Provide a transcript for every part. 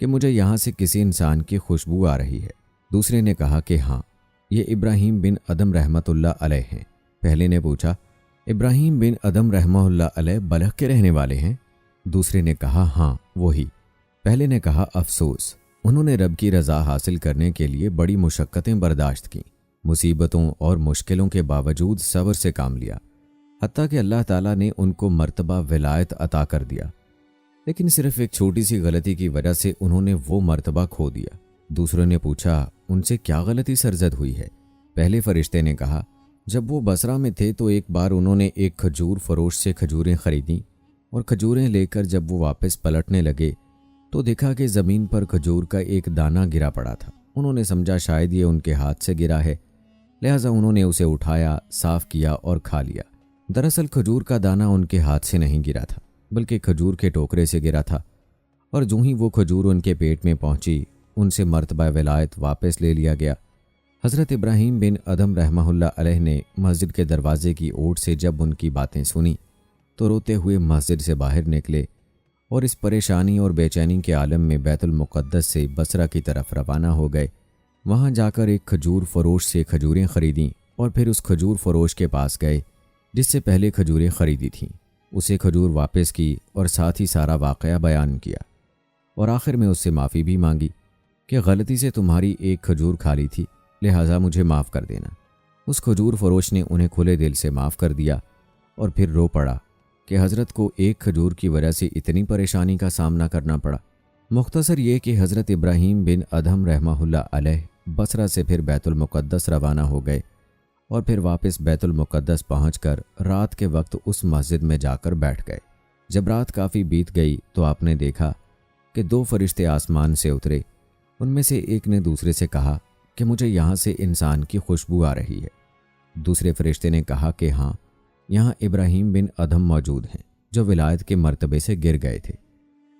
کہ مجھے یہاں سے کسی انسان کی خوشبو آ رہی ہے۔ دوسرے نے کہا کہ ہاں، یہ ابراہیم بن ادم رحمۃ اللہ علیہ ہیں۔ پہلے نے پوچھا، ابراہیم بن ادم رحمہ اللہ علیہ بلخ کے رہنے والے ہیں؟ دوسرے نے کہا ہاں وہی۔ پہلے نے کہا افسوس، انہوں نے رب کی رضا حاصل کرنے کے لیے بڑی مشقتیں برداشت کیں، مصیبتوں اور مشکلوں کے باوجود صبر سے کام لیا، حتیٰ کہ اللہ تعالیٰ نے ان کو مرتبہ ولایت عطا کر دیا، لیکن صرف ایک چھوٹی سی غلطی کی وجہ سے انہوں نے وہ مرتبہ کھو دیا۔ دوسروں نے پوچھا، ان سے کیا غلطی سرزد ہوئی ہے؟ پہلے فرشتے نے کہا، جب وہ بصرہ میں تھے تو ایک بار انہوں نے ایک کھجور فروش سے کھجوریں خریدیں، اور کھجوریں لے کر جب وہ واپس پلٹنے لگے تو دیکھا کہ زمین پر کھجور کا ایک دانہ گرا پڑا تھا۔ انہوں نے سمجھا شاید یہ ان کے ہاتھ سے گرا ہے، لہٰذا انہوں نے اسے اٹھایا، صاف کیا اور کھا لیا۔ دراصل کھجور کا دانہ ان کے ہاتھ سے نہیں گرا تھا، بلکہ کھجور کے ٹوکرے سے گرا تھا، اور جو ہی وہ کھجور ان کے پیٹ میں پہنچی ان سے مرتبہ ولایت واپس لے لیا گیا۔ حضرت ابراہیم بن ادم رحمہ اللہ علیہ نے مسجد کے دروازے کی اوٹ سے جب ان کی باتیں سنی تو روتے ہوئے مسجد سے باہر نکلے اور اس پریشانی اور بے چینی کے عالم میں بیت المقدس سے بصرہ کی طرف روانہ ہو گئے۔ وہاں جا کر ایک کھجور فروش سے کھجوریں خریدیں اور پھر اس کھجور فروش کے پاس گئے جس سے پہلے کھجوریں خریدی تھیں، اسے کھجور واپس کی اور ساتھ ہی سارا واقعہ بیان کیا، اور آخر میں اس سے معافی بھی مانگی کہ غلطی سے تمہاری ایک کھجور کھا لی تھی، لہٰذا مجھے معاف کر دینا۔ اس کھجور فروش نے انہیں کھلے دل سے معاف کر دیا اور پھر رو پڑا کہ حضرت کو ایک کھجور کی وجہ سے اتنی پریشانی کا سامنا کرنا پڑا۔ مختصر یہ کہ حضرت ابراہیم بن ادم رحمہ اللہ علیہ بصرہ سے پھر بیت المقدس روانہ ہو گئے، اور پھر واپس بیت المقدس پہنچ کر رات کے وقت اس مسجد میں جا کر بیٹھ گئے۔ جب رات کافی بیت گئی تو آپ نے دیکھا کہ 2 فرشتے آسمان سے اترے۔ ان میں سے ایک نے دوسرے سے کہا کہ مجھے یہاں سے انسان کی خوشبو آ رہی ہے۔ دوسرے فرشتے نے کہا کہ ہاں، یہاں ابراہیم بن ادم موجود ہیں جو ولایت کے مرتبے سے گر گئے تھے،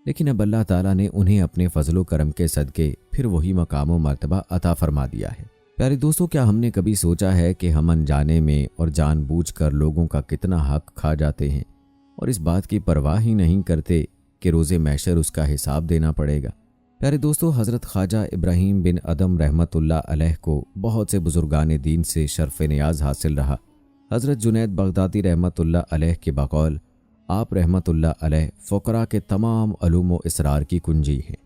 لیکن اب اللہ تعالیٰ نے انہیں اپنے فضل و کرم کے صدقے پھر وہی مقام و مرتبہ عطا فرما دیا ہے۔ پیارے دوستو، کیا ہم نے کبھی سوچا ہے کہ ہم انجانے میں اور جان بوجھ کر لوگوں کا کتنا حق کھا جاتے ہیں اور اس بات کی پرواہ ہی نہیں کرتے کہ روز محشر اس کا حساب دینا پڑے گا؟ پیارے دوستو، حضرت خواجہ ابراہیم بن ادم رحمۃ اللہ علیہ کو بہت سے بزرگان دین سے شرف نیاز حاصل رہا۔ حضرت جنید بغدادی رحمۃ اللہ علیہ کے بقول آپ رحمۃ اللہ علیہ فقراء کے تمام علوم و اسرار کی کنجی ہیں۔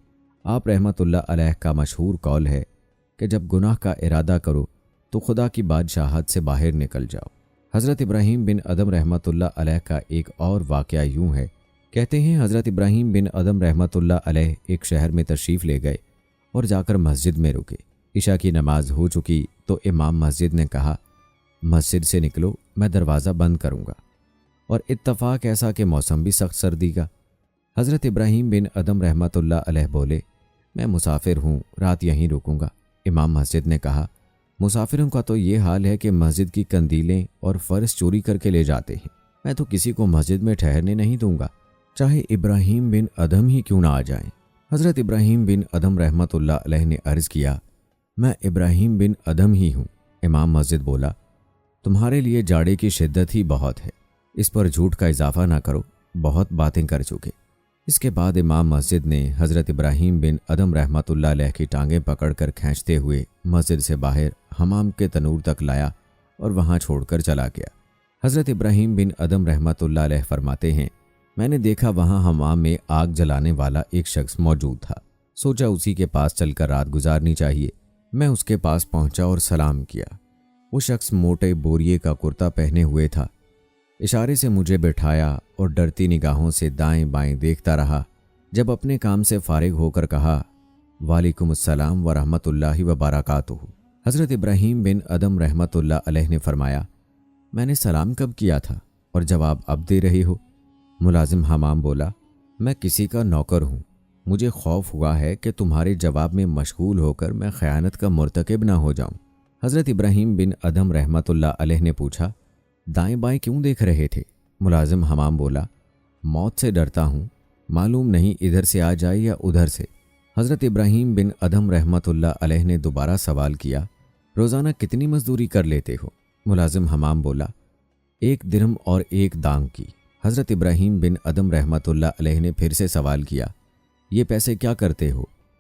آپ رحمۃ اللہ علیہ کا مشہور قول ہے کہ جب گناہ کا ارادہ کرو تو خدا کی بادشاہت سے باہر نکل جاؤ۔ حضرت ابراہیم بن ادم رحمۃ اللہ علیہ کا ایک اور واقعہ یوں ہے۔ کہتے ہیں حضرت ابراہیم بن ادم رحمۃ اللہ علیہ ایک شہر میں تشریف لے گئے اور جا کر مسجد میں رکے۔ عشاء کی نماز ہو چکی تو امام مسجد نے کہا، مسجد سے نکلو، میں دروازہ بند کروں گا، اور اتفاق ایسا کہ موسم بھی سخت سردی کا۔ حضرت ابراہیم بن ادم رحمۃ اللہ علیہ بولے، میں مسافر ہوں، رات یہیں رکوں گا۔ امام مسجد نے کہا، مسافروں کا تو یہ حال ہے کہ مسجد کی قندیلیں اور فرش چوری کر کے لے جاتے ہیں، میں تو کسی کو مسجد میں ٹھہرنے نہیں دوں گا، چاہے ابراہیم بن ادم ہی کیوں نہ آ جائیں۔ حضرت ابراہیم بن ادم رحمۃ اللہ علیہ نے عرض کیا، میں ابراہیم بن ادم ہی ہوں۔ امام مسجد بولا، تمہارے لیے جاڑے کی شدت ہی بہت ہے، اس پر جھوٹ کا اضافہ نہ کرو، بہت باتیں کر چکے۔ اس کے بعد امام مسجد نے حضرت ابراہیم بن ادم رحمۃ اللہ علیہ کی ٹانگیں پکڑ کر کھینچتے ہوئے مسجد سے باہر حمام کے تنور تک لایا اور وہاں چھوڑ کر چلا گیا۔ حضرت ابراہیم بن ادم رحمۃ اللہ علیہ فرماتے ہیں، میں نے دیکھا وہاں حمام میں آگ جلانے والا ایک شخص موجود تھا، سوچا اسی کے پاس چل کر رات گزارنی چاہیے۔ میں اس کے پاس پہنچا اور سلام کیا۔ وہ شخص موٹے بوریے کا کرتا پہنے ہوئے تھا۔ اشارے سے مجھے بٹھایا اور ڈرتی نگاہوں سے دائیں بائیں دیکھتا رہا۔ جب اپنے کام سے فارغ ہو کر کہا، وعلیکم السلام ورحمۃ اللہ وبرکاتہ، حضرت ابراہیم بن ادم رحمۃ اللہ علیہ نے فرمایا، میں نے سلام کب کیا تھا اور جواب اب دے رہے ہو؟ ملازم حمام بولا، میں کسی کا نوکر ہوں، مجھے خوف ہوا ہے کہ تمہارے جواب میں مشغول ہو کر میں خیانت کا مرتکب نہ ہو جاؤں۔ حضرت ابراہیم بن ادم رحمۃ اللہ علیہ نے پوچھا، دائیں بائیں کیوں دیکھ رہے تھے؟ ملازم حمام بولا، موت سے ڈرتا ہوں، معلوم نہیں ادھر سے آ جائے یا ادھر سے۔ حضرت ابراہیم بن ادم رحمۃ اللہ علیہ نے دوبارہ سوال کیا، روزانہ کتنی مزدوری کر لیتے ہو؟ ملازم حمام بولا، 1 درہم اور 1 دانگ کی۔ حضرت ابراہیم بن ادم رحمۃ اللہ علیہ نے پھر سے سوال کیا، یہ پیسے کیا کرتے ہو؟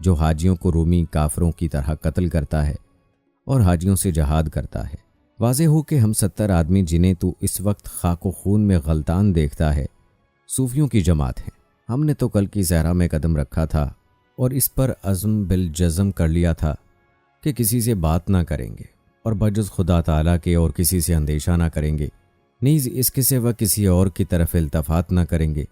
جو حاجیوں کو رومی کافروں کی طرح قتل کرتا ہے اور حاجیوں سے جہاد کرتا ہے۔ واضح ہو کہ ہم 70 آدمی جنہیں تو اس وقت خاک و خون میں غلطان دیکھتا ہے، صوفیوں کی جماعت ہیں۔ ہم نے تو کل کی صحرا میں قدم رکھا تھا اور اس پر عزم بالجزم کر لیا تھا کہ کسی سے بات نہ کریں گے اور بجز خدا تعالیٰ کے اور کسی سے اندیشہ نہ کریں گے، نیز اس کے سوا کسی اور کی طرف التفات نہ کریں گے۔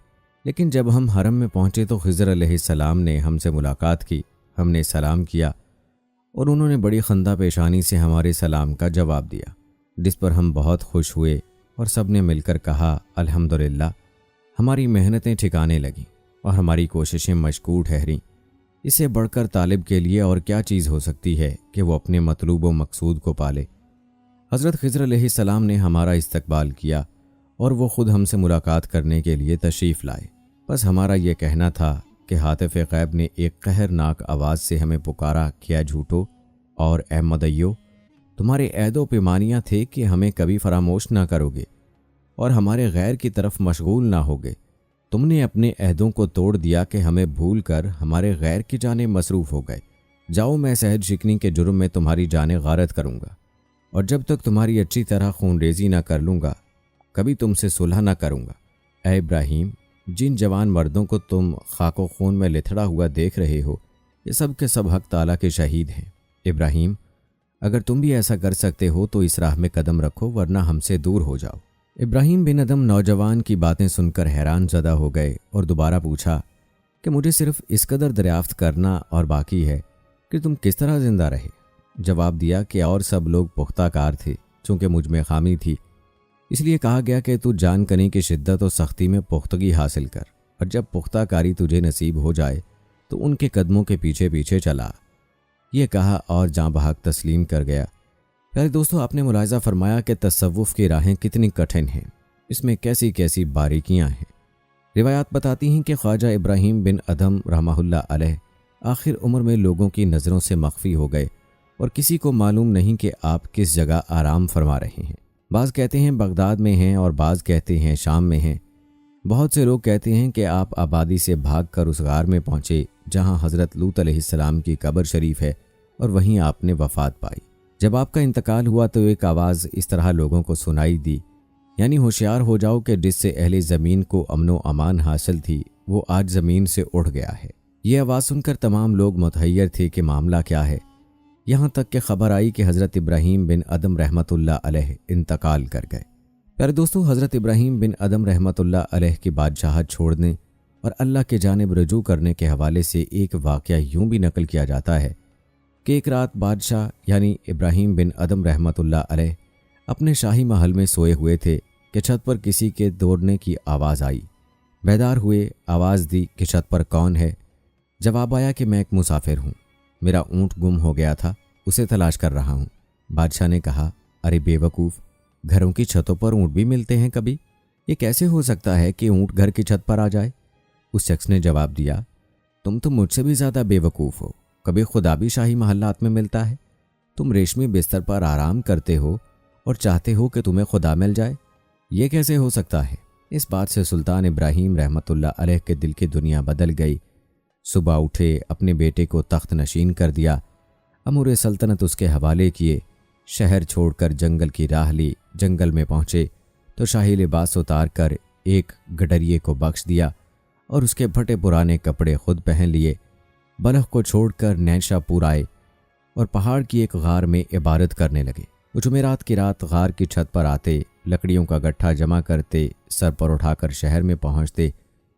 لیکن جب ہم حرم میں پہنچے تو خضر علیہ السلام نے ہم سے ملاقات کی، ہم نے سلام کیا اور انہوں نے بڑی خندہ پیشانی سے ہمارے سلام کا جواب دیا، جس پر ہم بہت خوش ہوئے اور سب نے مل کر کہا الحمدللہ، ہماری محنتیں ٹھکانے لگیں اور ہماری کوششیں مشکور ٹھہریں۔ اس سے بڑھ کر طالب کے لیے اور کیا چیز ہو سکتی ہے کہ وہ اپنے مطلوب و مقصود کو پالے۔ حضرت خضر علیہ السلام نے ہمارا استقبال کیا اور وہ خود ہم سے ملاقات کرنے کے لیے تشریف لائے۔ بس ہمارا یہ کہنا تھا کہ ہاتف غیب نے ایک قہرناک آواز سے ہمیں پکارا، کیا جھوٹو اور اے مدعیو، تمہارے عہد و پیمانیاں تھے کہ ہمیں کبھی فراموش نہ کرو گے اور ہمارے غیر کی طرف مشغول نہ ہوگے۔ تم نے اپنے عہدوں کو توڑ دیا کہ ہمیں بھول کر ہمارے غیر کی جانب مصروف ہو گئے۔ جاؤ، میں سہج شکنی کے جرم میں تمہاری جانیں غارت کروں گا، اور جب تک تمہاری اچھی طرح خون ریزی نہ کر لوں گا کبھی تم سے صلح نہ کروں گا۔ اے ابراہیم، جن جوان مردوں کو تم خاک و خون میں لتھڑا ہوا دیکھ رہے ہو، یہ سب کے سب حق تعالیٰ کے شہید ہیں۔ ابراہیم، اگر تم بھی ایسا کر سکتے ہو تو اس راہ میں قدم رکھو، ورنہ ہم سے دور ہو جاؤ۔ ابراہیم بن ادھم نوجوان کی باتیں سن کر حیران زدہ ہو گئے اور دوبارہ پوچھا کہ مجھے صرف اس قدر دریافت کرنا اور باقی ہے کہ تم کس طرح زندہ رہے۔ جواب دیا کہ اور سب لوگ پختہ کار تھے، چونکہ مجھ میں خامی تھی، اس لیے کہا گیا کہ تو جان کنی کی شدت و سختی میں پختگی حاصل کر، اور جب پختہ کاری تجھے نصیب ہو جائے تو ان کے قدموں کے پیچھے پیچھے چلا۔ یہ کہا اور جاں بحق تسلیم کر گیا۔ پیارے دوستو، آپ نے ملاحظہ فرمایا کہ تصوف کی راہیں کتنی کٹھن ہیں، اس میں کیسی کیسی باریکیاں ہیں۔ روایات بتاتی ہیں کہ خواجہ ابراہیم بن ادھم رحمہ اللہ علیہ آخر عمر میں لوگوں کی نظروں سے مخفی ہو گئے اور کسی کو معلوم نہیں کہ آپ کس جگہ آرام فرما رہے ہیں۔ بعض کہتے ہیں بغداد میں ہیں اور بعض کہتے ہیں شام میں ہیں۔ بہت سے لوگ کہتے ہیں کہ آپ آبادی سے بھاگ کر اس غار میں پہنچے جہاں حضرت لوط علیہ السلام کی قبر شریف ہے اور وہیں آپ نے وفات پائی۔ جب آپ کا انتقال ہوا تو ایک آواز اس طرح لوگوں کو سنائی دی، یعنی ہوشیار ہو جاؤ کہ جس سے اہل زمین کو امن و امان حاصل تھی وہ آج زمین سے اڑ گیا ہے۔ یہ آواز سن کر تمام لوگ متحیر تھے کہ معاملہ کیا ہے، یہاں تک کہ خبر آئی کہ حضرت ابراہیم بن ادھم رحمۃ اللہ علیہ انتقال کر گئے۔ پیارے دوستو، حضرت ابراہیم بن ادھم رحمۃ اللہ علیہ کی بادشاہت چھوڑنے اور اللہ کے جانب رجوع کرنے کے حوالے سے ایک واقعہ یوں بھی نقل کیا جاتا ہے کہ ایک رات بادشاہ یعنی ابراہیم بن ادھم رحمۃ اللہ علیہ اپنے شاہی محل میں سوئے ہوئے تھے کہ چھت پر کسی کے دوڑنے کی آواز آئی۔ بیدار ہوئے، آواز دی کہ چھت پر کون ہے؟ جواب آیا کہ میں ایک مسافر ہوں، میرا اونٹ گم ہو گیا تھا، اسے تلاش کر رہا ہوں۔ بادشاہ نے کہا، ارے بے وقوف، گھروں کی چھتوں پر اونٹ بھی ملتے ہیں کبھی؟ یہ کیسے ہو سکتا ہے کہ اونٹ گھر کی چھت پر آ جائے؟ اس شخص نے جواب دیا، تم تو مجھ سے بھی زیادہ بے وقوف ہو، کبھی خدا بھی شاہی محلات میں ملتا ہے؟ تم ریشمی بستر پر آرام کرتے ہو اور چاہتے ہو کہ تمہیں خدا مل جائے؟ یہ کیسے ہو سکتا ہے؟ اس بات سے سلطان ابراہیم رحمۃ اللہ علیہ کے دل کی دنیا بدل گئی۔ صبح اٹھے، اپنے بیٹے کو تخت نشین کر دیا، امور سلطنت اس کے حوالے کیے، شہر چھوڑ کر جنگل کی راہ لی۔ جنگل میں پہنچے تو شاہی لباس اتار کر ایک گڈریے کو بخش دیا اور اس کے پھٹے پرانے کپڑے خود پہن لیے۔ بلخ کو چھوڑ کر نینشا پور آئے اور پہاڑ کی ایک غار میں عبادت کرنے لگے۔ وہ جمعرات کی رات غار کی چھت پر آتے، لکڑیوں کا گٹھا جمع کرتے، سر پر اٹھا کر شہر میں پہنچتے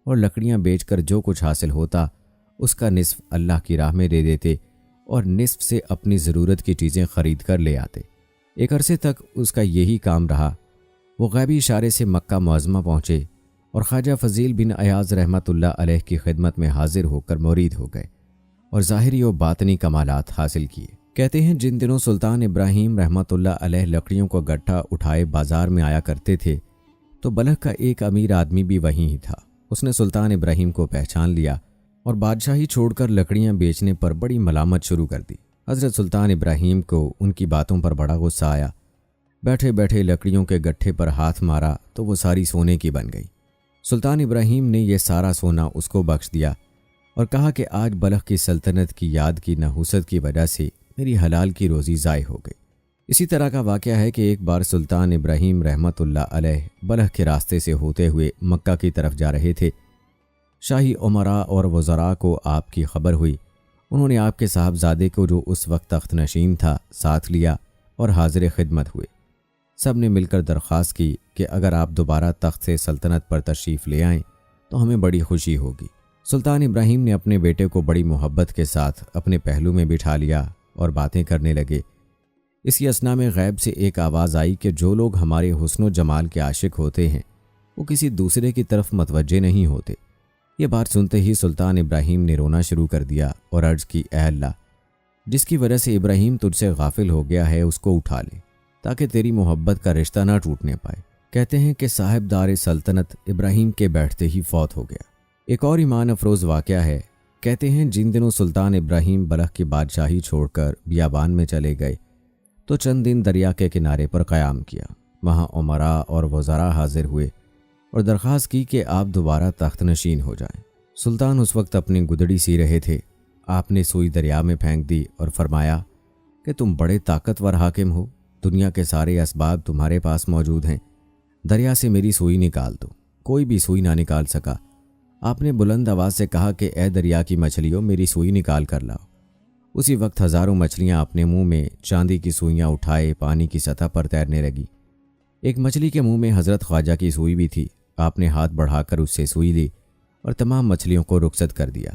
اور لکڑیاں بیچ کر جو کچھ حاصل ہوتا اس کا نصف اللہ کی راہ میں دے دیتے اور نصف سے اپنی ضرورت کی چیزیں خرید کر لے آتے۔ ایک عرصے تک اس کا یہی کام رہا۔ وہ غیبی اشارے سے مکہ معظمہ پہنچے اور خواجہ فضیل بن ایاز رحمۃ اللہ علیہ کی خدمت میں حاضر ہو کر مرید ہو گئے اور ظاہری و باطنی کمالات حاصل کیے۔ کہتے ہیں جن دنوں سلطان ابراہیم رحمۃ اللہ علیہ لکڑیوں کو گٹھا اٹھائے بازار میں آیا کرتے تھے تو بلخ کا ایک امیر آدمی بھی وہیں ہی تھا۔ اس نے سلطان ابراہیم کو پہچان لیا اور بادشاہی چھوڑ کر لکڑیاں بیچنے پر بڑی ملامت شروع کر دی۔ حضرت سلطان ابراہیم کو ان کی باتوں پر بڑا غصہ آیا۔ بیٹھے بیٹھے لکڑیوں کے گٹھے پر ہاتھ مارا تو وہ ساری سونے کی بن گئی۔ سلطان ابراہیم نے یہ سارا سونا اس کو بخش دیا اور کہا کہ آج بلخ کی سلطنت کی یاد کی نحوست کی وجہ سے میری حلال کی روزی ضائع ہو گئی۔ اسی طرح کا واقعہ ہے کہ ایک بار سلطان ابراہیم رحمۃ اللہ علیہ بلخ کے راستے سے ہوتے ہوئے مکہ کی طرف جا رہے تھے۔ شاہی عمراء اور وزراء کو آپ کی خبر ہوئی۔ انہوں نے آپ کے صاحبزادے کو جو اس وقت تخت نشین تھا ساتھ لیا اور حاضر خدمت ہوئے۔ سب نے مل کر درخواست کی کہ اگر آپ دوبارہ تخت سے سلطنت پر تشریف لے آئیں تو ہمیں بڑی خوشی ہوگی۔ سلطان ابراہیم نے اپنے بیٹے کو بڑی محبت کے ساتھ اپنے پہلو میں بٹھا لیا اور باتیں کرنے لگے۔ اسی اثنا میں غیب سے ایک آواز آئی کہ جو لوگ ہمارے حسن و جمال کے عاشق ہوتے ہیں وہ کسی دوسرے کی طرف متوجہ نہیں ہوتے۔ یہ بات سنتے ہی سلطان ابراہیم نے رونا شروع کر دیا اور عرض کی، اے اللہ، جس کی وجہ سے ابراہیم تجھ سے غافل ہو گیا ہے اس کو اٹھا لے تاکہ تیری محبت کا رشتہ نہ ٹوٹنے پائے۔ کہتے ہیں کہ صاحب دار سلطنت ابراہیم کے بیٹھتے ہی فوت ہو گیا۔ ایک اور ایمان افروز واقعہ ہے۔ کہتے ہیں جن دنوں سلطان ابراہیم بلخ کی بادشاہی چھوڑ کر بیابان میں چلے گئے تو چند دن دریا کے کنارے پر قیام کیا۔ وہاں عمراء اور وزراء حاضر ہوئے اور درخواست کی کہ آپ دوبارہ تخت نشین ہو جائیں۔ سلطان اس وقت اپنی گدڑی سی رہے تھے۔ آپ نے سوئی دریا میں پھینک دی اور فرمایا کہ تم بڑے طاقتور حاکم ہو، دنیا کے سارے اسباب تمہارے پاس موجود ہیں، دریا سے میری سوئی نکال دو۔ کوئی بھی سوئی نہ نکال سکا۔ آپ نے بلند آواز سے کہا کہ اے دریا کی مچھلیوں، میری سوئی نکال کر لاؤ۔ اسی وقت ہزاروں مچھلیاں اپنے منہ میں چاندی کی سوئیاں اٹھائے پانی کی سطح پر تیرنے لگی۔ ایک مچھلی کے منہ میں حضرت خواجہ کی سوئی بھی تھی۔ آپ نے ہاتھ بڑھا کر اس سے سوئی لی اور تمام مچھلیوں کو رخصت کر دیا۔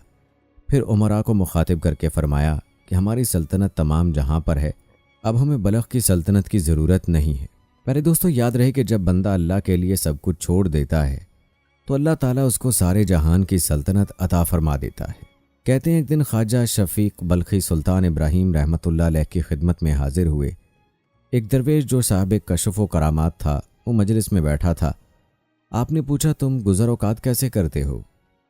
پھر عمراء کو مخاطب کر کے فرمایا کہ ہماری سلطنت تمام جہاں پر ہے، اب ہمیں بلخ کی سلطنت کی ضرورت نہیں ہے۔ پیارے دوستو، یاد رہے کہ جب بندہ اللہ کے لیے سب کچھ چھوڑ دیتا ہے تو اللہ تعالیٰ اس کو سارے جہان کی سلطنت عطا فرما دیتا ہے۔ کہتے ہیں ایک دن خواجہ شفیق بلخی سلطان ابراہیم رحمۃ اللہ علیہ کی خدمت میں حاضر ہوئے۔ ایک درویش جو صاحب کشف و کرامات تھا وہ مجلس میں بیٹھا تھا۔ آپ نے پوچھا، تم گزر اوقات کیسے کرتے ہو؟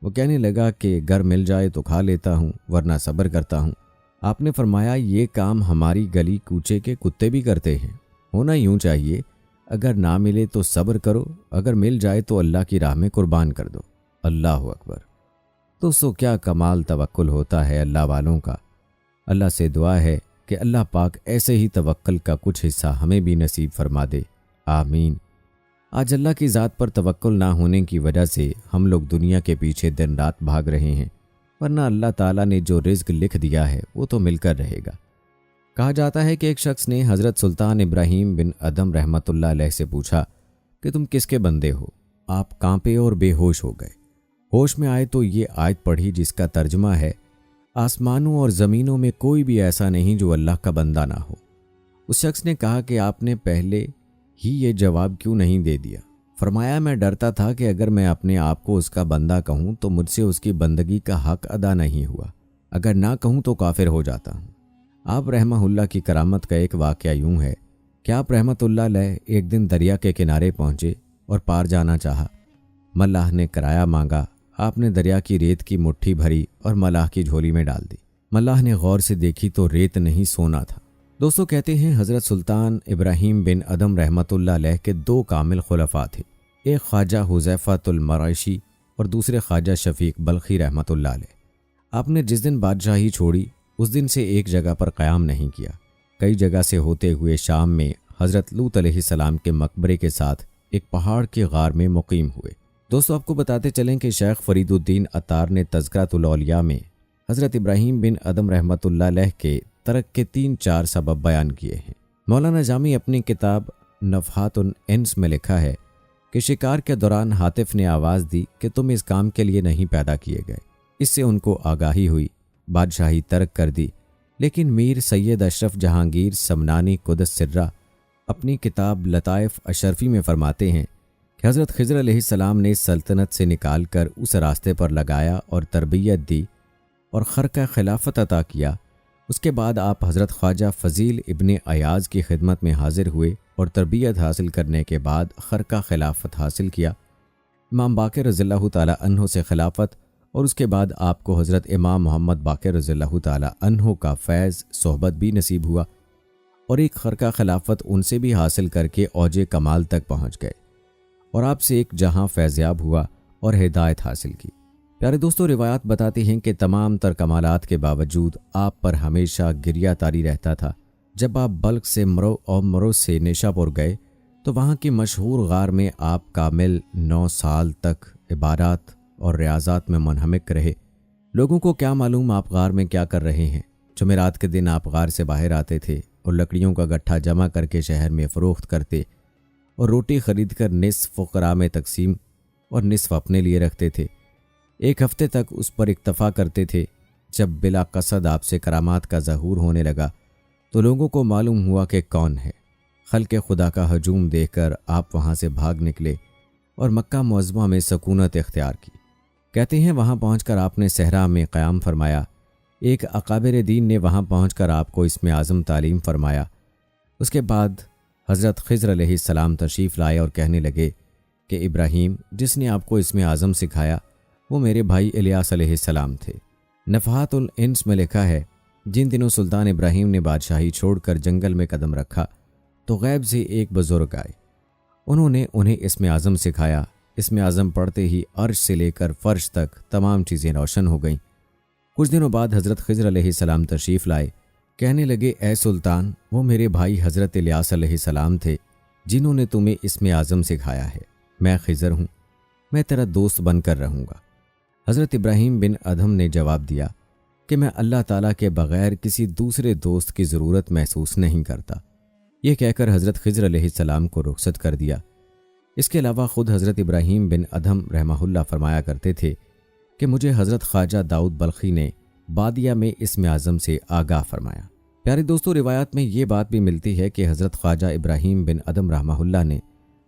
وہ کہنے لگا کہ گر مل جائے تو کھا لیتا ہوں ورنہ صبر کرتا ہوں۔ آپ نے فرمایا، یہ کام ہماری گلی کوچے کے کتے بھی کرتے ہیں، ہونا یوں چاہیے، اگر نہ ملے تو صبر کرو، اگر مل جائے تو اللہ کی راہ میں قربان کر دو۔ اللہ اکبر۔ دوستو، کیا کمال توکل ہوتا ہے اللہ والوں کا۔ اللہ سے دعا ہے کہ اللہ پاک ایسے ہی توکل کا کچھ حصہ ہمیں بھی نصیب فرما دے، آمین۔ آج اللہ کی ذات پر توکل نہ ہونے کی وجہ سے ہم لوگ دنیا کے پیچھے دن رات بھاگ رہے ہیں، ورنہ اللہ تعالیٰ نے جو رزق لکھ دیا ہے وہ تو مل کر رہے گا۔ کہا جاتا ہے کہ ایک شخص نے حضرت سلطان ابراہیم بن ادھم رحمۃ اللہ علیہ سے پوچھا کہ تم کس کے بندے ہو؟ آپ کانپے اور بے ہوش ہو گئے۔ ہوش میں آئے تو یہ آیت پڑھی جس کا ترجمہ ہے، آسمانوں اور زمینوں میں کوئی بھی ایسا نہیں جو اللہ کا بندہ نہ ہو۔ اس شخص نے کہا کہ آپ نے پہلے ہی یہ جواب کیوں نہیں دے دیا؟ فرمایا، میں ڈرتا تھا کہ اگر میں اپنے آپ کو اس کا بندہ کہوں تو مجھ سے اس کی بندگی کا حق ادا نہیں ہوا، اگر نہ کہوں تو کافر ہو جاتا ہوں۔ آپ رحمہ اللہ کی کرامت کا ایک واقعہ یوں ہے کہ آپ رحمۃ اللہ علیہ ایک دن دریا کے کنارے پہنچے اور پار جانا چاہا۔ ملاح نے کرایہ مانگا۔ آپ نے دریا کی ریت کی مٹھی بھری اور ملاح کی جھولی میں ڈال دی۔ ملاح نے غور سے دیکھی تو ریت نہیں، سونا تھا۔ دوستو، کہتے ہیں حضرت سلطان ابراہیم بن ادھم رحمۃ اللہ علیہ کے دو کامل خلفاء تھے، ایک خواجہ حذیفۃ المرائشی اور دوسرے خواجہ شفیق بلخی رحمۃ اللہ علیہ۔ آپ نے جس دن بادشاہی چھوڑی اس دن سے ایک جگہ پر قیام نہیں کیا، کئی جگہ سے ہوتے ہوئے شام میں حضرت لوط علیہ السلام کے مقبرے کے ساتھ ایک پہاڑ کے غار میں مقیم ہوئے۔ دوستو، آپ کو بتاتے چلیں کہ شیخ فرید الدین عطار نے تذکرۃ الاولیاء میں حضرت ابراہیم بن ادھم رحمۃ اللہ علیہ کے ترک کے 3-4 سبب بیان کیے ہیں۔ مولانا جامی اپنی کتاب نفحات الانس میں لکھا ہے کہ شکار کے دوران ہاتف نے آواز دی کہ تم اس کام کے لیے نہیں پیدا کیے گئے۔ اس سے ان کو آگاہی ہوئی، بادشاہی ترک کر دی۔ لیکن میر سید اشرف جہانگیر سمنانی قدس سرہ اپنی کتاب لطائف اشرفی میں فرماتے ہیں کہ حضرت خضر علیہ السلام نے سلطنت سے نکال کر اس راستے پر لگایا اور تربیت دی اور خرقہ خلافت عطا کیا۔ اس کے بعد آپ حضرت خواجہ فضیل ابن ایاز کی خدمت میں حاضر ہوئے اور تربیت حاصل کرنے کے بعد خرقہ خلافت حاصل کیا۔ امام باقر رضی اللہ تعالیٰ عنہ سے خلافت اور اس کے بعد آپ کو حضرت امام محمد باقر رضی اللہ تعالیٰ عنہ کا فیض صحبت بھی نصیب ہوا اور ایک خرقہ خلافت ان سے بھی حاصل کر کے اوج کمال تک پہنچ گئے اور آپ سے ایک جہاں فیضیاب ہوا اور ہدایت حاصل کی۔ پیارے دوستوں، روایات بتاتی ہیں کہ تمام تر کمالات کے باوجود آپ پر ہمیشہ گریہ طاری رہتا تھا۔ جب آپ بلخ سے مرو اور مرو سے نیشا پور گئے تو وہاں کی مشہور غار میں آپ کامل 9 سال تک عبادات اور ریاضات میں منہمک رہے۔ لوگوں کو کیا معلوم آپ غار میں کیا کر رہے ہیں۔ جمعرات کے دن آپ غار سے باہر آتے تھے اور لکڑیوں کا گٹھا جمع کر کے شہر میں فروخت کرتے اور روٹی خرید کر نصف فقراء میں تقسیم اور نصف اپنے لیے رکھتے تھے۔ ایک ہفتے تک اس پر اکتفا کرتے تھے۔ جب بلا قصد آپ سے کرامات کا ظہور ہونے لگا تو لوگوں کو معلوم ہوا کہ کون ہے۔ خلق خدا کا ہجوم دیکھ کر آپ وہاں سے بھاگ نکلے اور مکہ معظمہ میں سکونت اختیار کی۔ کہتے ہیں وہاں پہنچ کر آپ نے صحرا میں قیام فرمایا۔ ایک اکابر دین نے وہاں پہنچ کر آپ کو اسم اعظم تعلیم فرمایا۔ اس کے بعد حضرت خضر علیہ السلام تشریف لائے اور کہنے لگے کہ ابراہیم جس نے آپ کو اسم اعظم سکھایا وہ میرے بھائی الیاس علیہ السلام تھے۔ نفحات الانس میں لکھا ہے جن دنوں سلطان ابراہیم نے بادشاہی چھوڑ کر جنگل میں قدم رکھا تو غیب سے ایک بزرگ آئے۔ انہوں نے انہیں اسم اعظم سکھایا۔ اسم اعظم پڑھتے ہی عرش سے لے کر فرش تک تمام چیزیں روشن ہو گئیں۔ کچھ دنوں بعد حضرت خضر علیہ السلام تشریف لائے۔ کہنے لگے اے سلطان، وہ میرے بھائی حضرت الیاس علیہ السلام تھے جنہوں نے تمہیں اسم اعظم سکھایا ہے۔ میں خضر ہوں، میں تیرا دوست بن کر رہوں گا۔ حضرت ابراہیم بن ادھم نے جواب دیا کہ میں اللہ تعالیٰ کے بغیر کسی دوسرے دوست کی ضرورت محسوس نہیں کرتا۔ یہ کہہ کر حضرت خضر علیہ السلام کو رخصت کر دیا۔ اس کے علاوہ خود حضرت ابراہیم بن ادھم رحمہ اللہ فرمایا کرتے تھے کہ مجھے حضرت خواجہ داؤد بلخی نے بادیہ میں اسم اعظم سے آگاہ فرمایا۔ پیارے دوستوں، روایات میں یہ بات بھی ملتی ہے کہ حضرت خواجہ ابراہیم بن ادھم رحمہ اللہ نے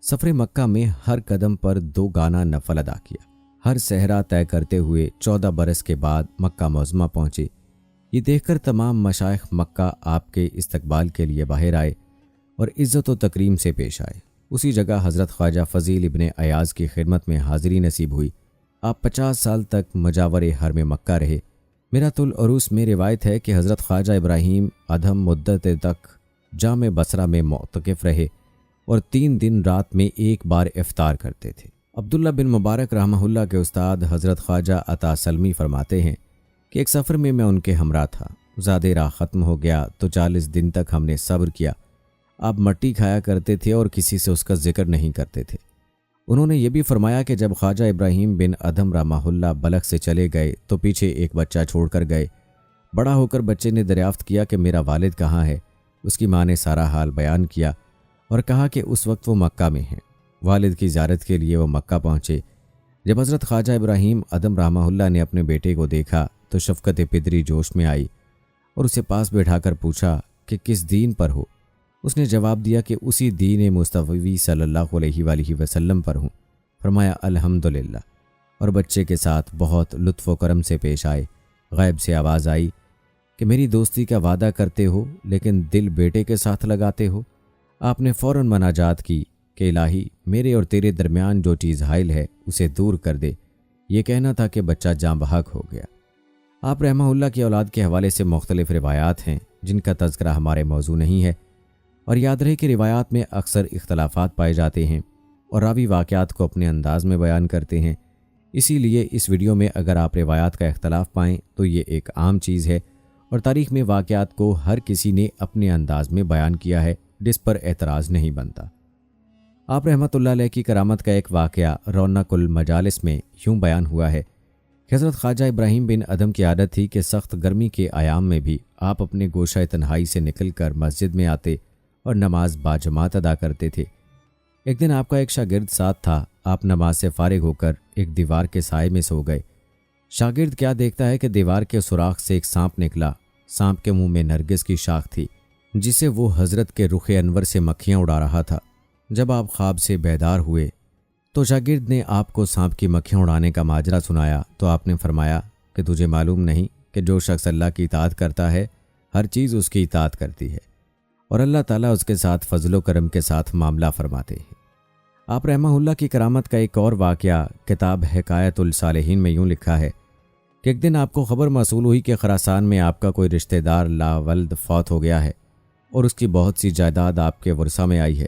سفر مکہ میں ہر قدم پر 2 گانا نفل ادا کیا۔ ہر صحرا طے کرتے ہوئے 14 برس کے بعد مکہ معظمہ پہنچے۔ یہ دیکھ کر تمام مشائخ مکہ آپ کے استقبال کے لیے باہر آئے اور عزت و تکریم سے پیش آئے۔ اسی جگہ حضرت خواجہ فضیل ابن ایاز کی خدمت میں حاضری نصیب ہوئی۔ آپ 50 سال تک مجاور حرم مکہ رہے۔ میرات العروس میں روایت ہے کہ حضرت خواجہ ابراہیم ادھم مدت تک جامع بصرہ میں معتکف رہے اور 3 دن رات میں ایک بار افطار کرتے تھے۔ عبداللہ بن مبارک رحمہ اللہ کے استاد حضرت خواجہ عطا سلمی فرماتے ہیں کہ ایک سفر میں ان کے ہمراہ تھا۔ زیادہ راہ ختم ہو گیا تو 40 دن تک ہم نے صبر کیا۔ آپ مٹی کھایا کرتے تھے اور کسی سے اس کا ذکر نہیں کرتے تھے۔ انہوں نے یہ بھی فرمایا کہ جب خواجہ ابراہیم بن ادھم رحمہ اللہ بلخ سے چلے گئے تو پیچھے ایک بچہ چھوڑ کر گئے۔ بڑا ہو کر بچے نے دریافت کیا کہ میرا والد کہاں ہے۔ اس کی ماں نے سارا حال بیان کیا اور کہا کہ اس وقت وہ مکہ میں ہیں۔ والد کی زیارت کے لیے وہ مکہ پہنچے۔ جب حضرت خواجہ ابراہیم ادھم رحمہ اللہ نے اپنے بیٹے کو دیکھا تو شفقت پدری جوش میں آئی اور اسے پاس بیٹھا کر پوچھا کہ کس دین پر ہو۔ اس نے جواب دیا کہ اسی دین مصطفی صلی اللہ علیہ وآلہ وسلم پر ہوں۔ فرمایا الحمدللہ، اور بچے کے ساتھ بہت لطف و کرم سے پیش آئے۔ غیب سے آواز آئی کہ میری دوستی کا وعدہ کرتے ہو لیکن دل بیٹے کے ساتھ لگاتے ہو۔ آپ نے فوراً مناجات کی کہ الہی میرے اور تیرے درمیان جو چیز حائل ہے اسے دور کر دے۔ یہ کہنا تھا کہ بچہ جاں بحق ہو گیا۔ آپ رحمہ اللہ کی اولاد کے حوالے سے مختلف روایات ہیں جن کا تذکرہ ہمارے موضوع نہیں ہے، اور یاد رہے کہ روایات میں اکثر اختلافات پائے جاتے ہیں اور راوی واقعات کو اپنے انداز میں بیان کرتے ہیں۔ اسی لیے اس ویڈیو میں اگر آپ روایات کا اختلاف پائیں تو یہ ایک عام چیز ہے، اور تاریخ میں واقعات کو ہر کسی نے اپنے انداز میں بیان کیا ہے جس پر اعتراض نہیں بنتا۔ آپ رحمۃ اللہ علیہ کی کرامت کا ایک واقعہ رونق المجالس میں یوں بیان ہوا ہے کہ حضرت خواجہ ابراہیم بن ادھم کی عادت تھی کہ سخت گرمی کے ایام میں بھی آپ اپنے گوشہ تنہائی سے نکل کر مسجد میں آتے اور نماز باجماعت ادا کرتے تھے۔ ایک دن آپ کا ایک شاگرد ساتھ تھا۔ آپ نماز سے فارغ ہو کر ایک دیوار کے سائے میں سو گئے۔ شاگرد کیا دیکھتا ہے کہ دیوار کے سوراخ سے ایک سانپ نکلا۔ سانپ کے منہ میں نرگس کی شاخ تھی جسے وہ حضرت کے رخ انور سے مکھیاں اڑا رہا تھا۔ جب آپ خواب سے بیدار ہوئے تو شاگرد نے آپ کو سانپ کی مکھیاں اڑانے کا ماجرا سنایا تو آپ نے فرمایا کہ تجھے معلوم نہیں کہ جو شخص اللہ کی اطاعت کرتا ہے ہر چیز اس کی اطاعت کرتی ہے اور اللہ تعالیٰ اس کے ساتھ فضل و کرم کے ساتھ معاملہ فرماتے ہیں۔ آپ رحمہ اللہ کی کرامت کا ایک اور واقعہ کتاب حکایت الصالحین میں یوں لکھا ہے کہ ایک دن آپ کو خبر موصول ہوئی کہ خراسان میں آپ کا کوئی رشتہ دار لا ولد فوت ہو گیا ہے اور اس کی بہت سی جائیداد آپ کے ورثہ میں آئی ہے۔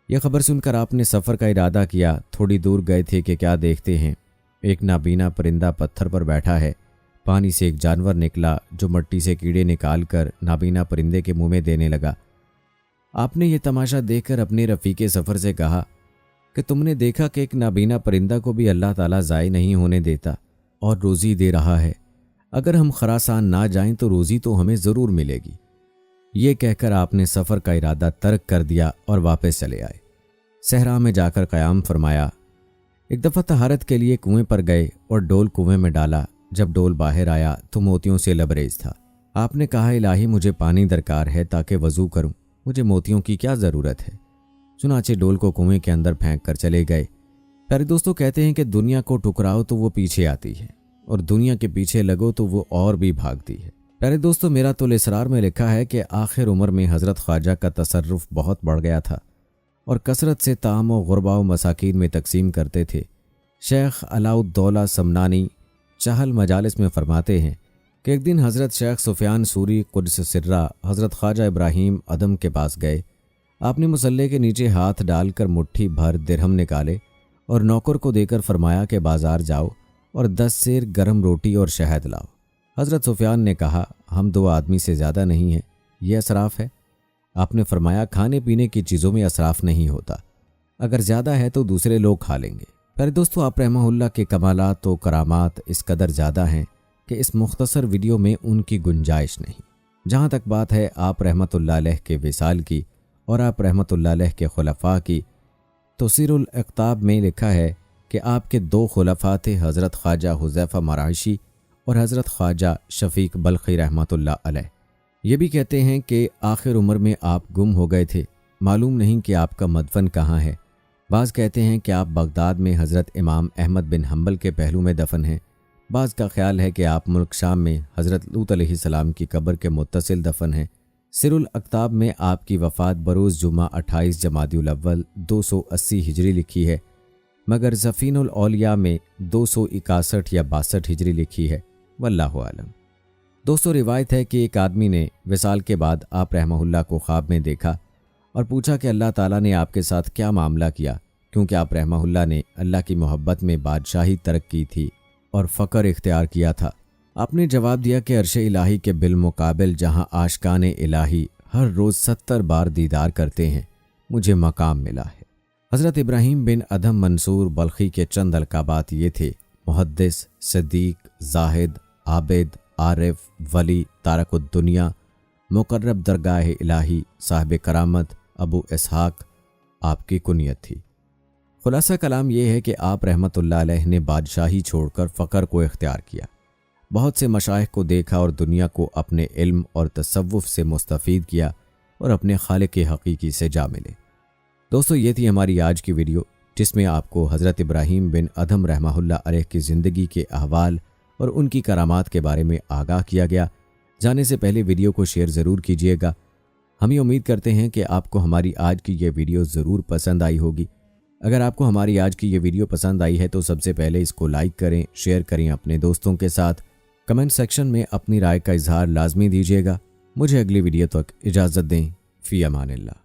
یہ خبر سن کر آپ نے سفر کا ارادہ کیا۔ تھوڑی دور گئے تھے کہ کیا دیکھتے ہیں ایک نابینا پرندہ پتھر پر بیٹھا ہے۔ پانی سے ایک جانور نکلا جو مٹی سے کیڑے نکال کر نابینا پرندے کے منہ میں دینے لگا۔ آپ نے یہ تماشا دیکھ کر اپنے رفیق سفر سے کہا کہ تم نے دیکھا کہ ایک نابینا پرندہ کو بھی اللہ تعالیٰ ضائع نہیں ہونے دیتا اور روزی دے رہا ہے۔ اگر ہم خراسان نہ جائیں تو روزی تو ہمیں ضرور ملے گی۔ یہ کہہ کر آپ نے سفر کا ارادہ ترک کر دیا اور واپس چلے آئے۔ صحرا میں جا کر قیام فرمایا۔ ایک دفعہ طہارت کے لیے کنویں پر گئے اور ڈول کنویں میں ڈالا۔ جب ڈول باہر آیا تو موتیوں سے لبریز تھا۔ آپ نے کہا الہی مجھے پانی درکار ہے تاکہ وضو کروں، مجھے موتیوں کی کیا ضرورت ہے؟ چنانچہ ڈول کو کنویں کے اندر پھینک کر چلے گئے۔ پیارے دوستوں، کہتے ہیں کہ دنیا کو ٹکراؤ تو وہ پیچھے آتی ہے اور دنیا کے پیچھے لگو تو وہ اور بھی بھاگتی ہے۔ پیارے دوستوں، میرات الاسرار میں لکھا ہے کہ آخر عمر میں حضرت خواجہ کا تصرف بہت بڑھ گیا تھا اور کثرت سے طعام و غربا و مساکین میں تقسیم کرتے تھے۔ شیخ علاء الدولہ سمنانی چہل مجالس میں فرماتے ہیں کہ ایک دن حضرت شیخ سفیان سوری قدس سرہ حضرت خواجہ ابراہیم ادم کے پاس گئے۔ آپ نے مصلے کے نیچے ہاتھ ڈال کر مٹھی بھر درہم نکالے اور نوکر کو دے کر فرمایا کہ بازار جاؤ اور 10 سیر گرم روٹی اور شہد لاؤ۔ حضرت سفیان نے کہا ہم 2 آدمی سے زیادہ نہیں ہیں، یہ اسراف ہے؟ آپ نے فرمایا کھانے پینے کی چیزوں میں اسراف نہیں ہوتا، اگر زیادہ ہے تو دوسرے لوگ کھا لیں گے۔ پیارے دوستو، آپ رحمہ اللہ کے کمالات و کرامات اس قدر زیادہ ہیں کہ اس مختصر ویڈیو میں ان کی گنجائش نہیں۔ جہاں تک بات ہے آپ رحمۃ اللہ علیہ کے وصال کی اور آپ رحمۃ اللہ علیہ کے خلفاء کی، تو سیر الاقطاب میں لکھا ہے کہ آپ کے 2 خلفاء تھے، حضرت خواجہ حذیفہ مرعشی اور حضرت خواجہ شفیق بلخی رحمۃ اللہ علیہ۔ یہ بھی کہتے ہیں کہ آخر عمر میں آپ گم ہو گئے تھے، معلوم نہیں کہ آپ کا مدفن کہاں ہے۔ بعض کہتے ہیں کہ آپ بغداد میں حضرت امام احمد بن حنبل کے پہلو میں دفن ہیں، بعض کا خیال ہے کہ آپ ملک شام میں حضرت لوط علیہ السلام کی قبر کے متصل دفن ہیں۔ سیر الاقطاب میں آپ کی وفات بروز جمعہ 28 جمادی الاول 280 ہجری لکھی ہے، مگر زفین الاولیاء میں 261 یا 62 ہجری لکھی ہے، واللہ عالم۔ دوستو، روایت ہے کہ ایک آدمی نے وصال کے بعد آپ رحمہ اللہ کو خواب میں دیکھا اور پوچھا کہ اللہ تعالیٰ نے آپ کے ساتھ کیا معاملہ کیا، کیونکہ آپ رحمہ اللہ نے اللہ کی محبت میں بادشاہی ترک کی تھی اور فقر اختیار کیا تھا۔ آپ نے جواب دیا کہ عرش الہی کے بالمقابل جہاں عاشقان الہی ہر روز 70 بار دیدار کرتے ہیں، مجھے مقام ملا ہے۔ حضرت ابراہیم بن ادھم منصور بلخی کے چند القابات یہ تھے: محدث، صدیق، زاہد، عابد، عارف، ولی، تارک الدنیا، مقرب درگاہ الہی، صاحب کرامت، ابو اسحاق آپ کی کنیت تھی۔ خلاصہ کلام یہ ہے کہ آپ رحمۃ اللہ علیہ نے بادشاہی چھوڑ کر فقر کو اختیار کیا، بہت سے مشائخ کو دیکھا اور دنیا کو اپنے علم اور تصوف سے مستفید کیا اور اپنے خالق حقیقی سے جا ملے۔ دوستو، یہ تھی ہماری آج کی ویڈیو، جس میں آپ کو حضرت ابراہیم بن ادھم رحمہ اللہ علیہ کی زندگی کے احوال اور ان کی کرامات کے بارے میں آگاہ کیا گیا۔ جانے سے پہلے ویڈیو کو شیئر ضرور کیجیے گا۔ ہم یہ امید کرتے ہیں کہ آپ کو ہماری آج کی یہ ویڈیو ضرور پسند آئی ہوگی۔ اگر آپ کو ہماری آج کی یہ ویڈیو پسند آئی ہے تو سب سے پہلے اس کو لائک کریں، شیئر کریں اپنے دوستوں کے ساتھ، کمنٹ سیکشن میں اپنی رائے کا اظہار لازمی دیجیے گا۔ مجھے اگلی ویڈیو تک اجازت دیں، فی امان اللہ۔